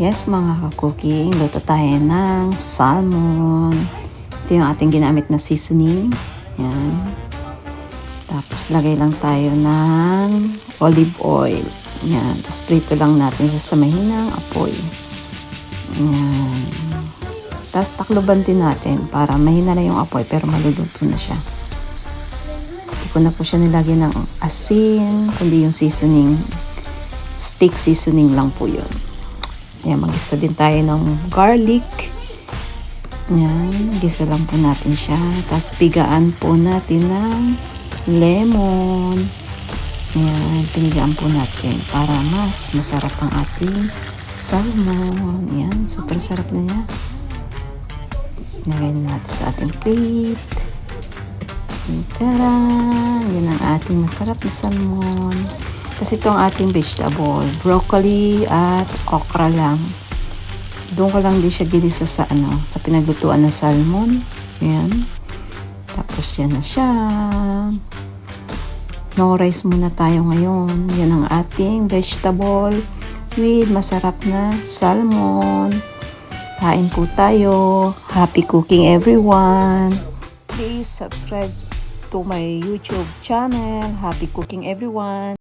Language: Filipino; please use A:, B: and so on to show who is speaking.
A: Yes mga ka-cooking, luto tayo ng salmon. Ito yung ating ginamit na seasoning. Yan. Tapos lagay lang tayo ng olive oil. Yan. Tapos prito lang natin siya sa mahinang apoy. Yan. Tapos takloban din natin para mahina na yung apoy pero maluluto na siya. Hindi ko na po siya nilagyan ng asin, kundi yung seasoning. Steak seasoning lang po yun. Ayan, mag-isa din tayo ng garlic. Ayan, gisa lang po natin siya. Tapos pigaan po natin ng lemon. Ayan, pinigaan po natin para mas masarap ang ating salmon. Ayan, super sarap na niya. Lagyan natin sa ating plate. Tara! Yan ang ating masarap na salmon. Tapos ito ang ating vegetable. Broccoli at okra lang. Doon ko lang din siya ginisa sa pinaglutuan ng salmon. Ayan. Tapos yan na siya. No rice muna tayo ngayon. Yan ang ating vegetable with masarap na salmon. Kain po tayo. Happy cooking everyone. Please subscribe to my YouTube channel. Happy cooking everyone.